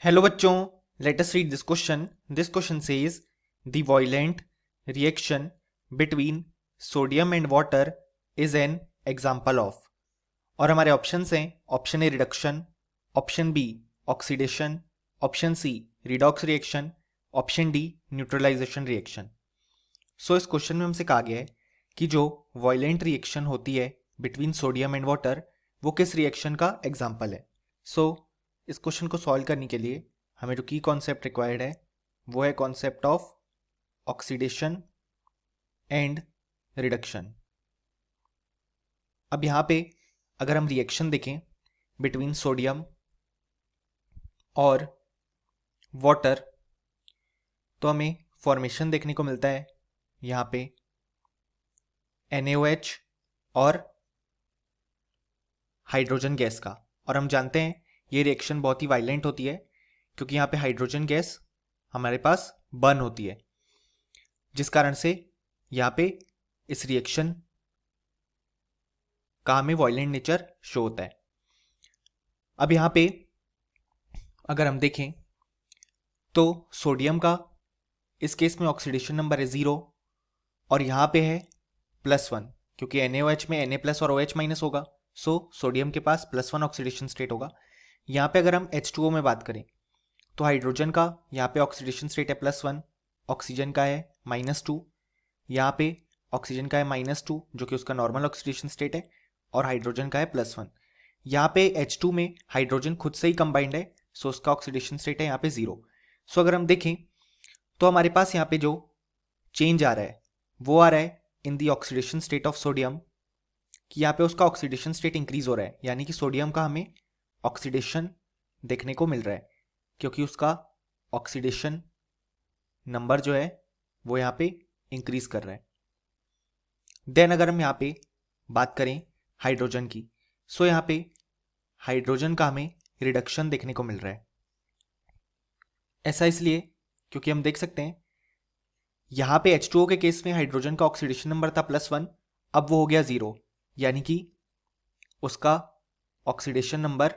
Hello बच्चों, let us read this question. This question says the violent reaction between sodium and water is an example of. और हमारे options हैं option A reduction, option B oxidation, option C redox reaction, option D neutralization reaction. So इस question में हमसे कहा गया है कि जो वायलेंट रिएक्शन होती है बिटवीन सोडियम एंड वाटर वो किस रिएक्शन का एग्जाम्पल है. सो इस क्वेश्चन को सॉल्व करने के लिए हमें जो की कॉन्सेप्ट रिक्वायर्ड है वो है concept of oxidation and reduction. अब यहाँ पे अगर हम रिएक्शन देखें बिटवीन सोडियम और वाटर तो हमें फॉर्मेशन देखने को मिलता है यहाँ पे NaOH और हाइड्रोजन गैस का. और हम जानते हैं ये रिएक्शन बहुत ही वायलेंट होती है क्योंकि यहाँ पे हाइड्रोजन गैस हमारे पास बर्न होती है, जिस कारण से यहाँ पे इस रिएक्शन का हमें वायलेंट नेचर शो होता है. अब यहाँ पे अगर हम देखें तो सोडियम का इस केस में ऑक्सीडेशन नंबर है 0 और यहाँ पे है +1 क्योंकि NaOH में Na+ और OH- होगा. सो सोडियम के पास +1 ऑक्सीडेशन स्टेट होगा. यहाँ पे अगर हम H2O में बात करें तो हाइड्रोजन का यहाँ पे ऑक्सीडेशन स्टेट है +1, ऑक्सीजन का है -2, यहाँ पे ऑक्सीजन का है -2 जो कि उसका नॉर्मल ऑक्सीडेशन स्टेट है और हाइड्रोजन का है +1. यहाँ पे H2 में हाइड्रोजन खुद से ही कंबाइंड है सो उसका ऑक्सीडेशन स्टेट है यहाँ पे 0. सो अगर हम देखें तो हमारे पास यहाँ पे जो चेंज आ रहा है वो आ रहा है इन दी ऑक्सीडेशन स्टेट ऑफ सोडियम कि यहाँ पे उसका ऑक्सीडेशन स्टेट इंक्रीज हो रहा है, यानी कि सोडियम का हमें ऑक्सीडेशन देखने को मिल रहा है क्योंकि उसका ऑक्सीडेशन नंबर जो है वो यहाँ पे इंक्रीज कर रहा है. देन अगर हम यहाँ पे बात करें हाइड्रोजन की सो यहाँ पे हाइड्रोजन का हमें रिडक्शन देखने को मिल रहा है. ऐसा इसलिए क्योंकि हम देख सकते हैं यहाँ पे H2O के केस में हाइड्रोजन का ऑक्सीडेशन नंबर था +1, अब वो हो गया 0, यानी कि उसका ऑक्सीडेशन नंबर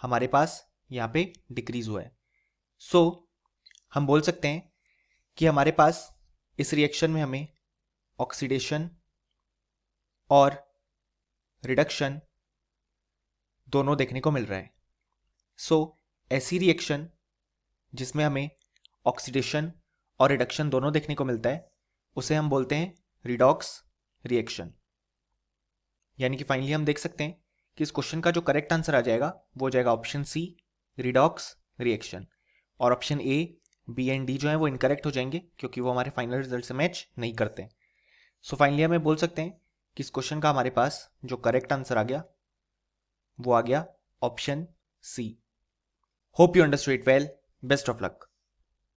हमारे पास यहाँ पे डिक्रीज हुआ है. सो हम बोल सकते हैं कि हमारे पास इस रिएक्शन में हमें ऑक्सीडेशन और रिडक्शन दोनों देखने को मिल रहा है. सो ऐसी रिएक्शन जिसमें हमें ऑक्सीडेशन और रिडक्शन दोनों देखने को मिलता है उसे हम बोलते हैं रिडॉक्स रिएक्शन. यानी कि फाइनली हम देख सकते हैं कि इस क्वेश्चन का जो करेक्ट आंसर आ जाएगा वो हो जाएगा ऑप्शन सी रिडॉक्स रिएक्शन, और option A B and D जो है वो इनकरेक्ट हो जाएंगे क्योंकि वो हमारे फाइनल रिजल्ट से मैच नहीं करते. सो फाइनली हमें बोल सकते हैं कि इस क्वेश्चन का हमारे पास जो करेक्ट आंसर आ गया वो आ गया option C. Hope you understood it well. Best of luck.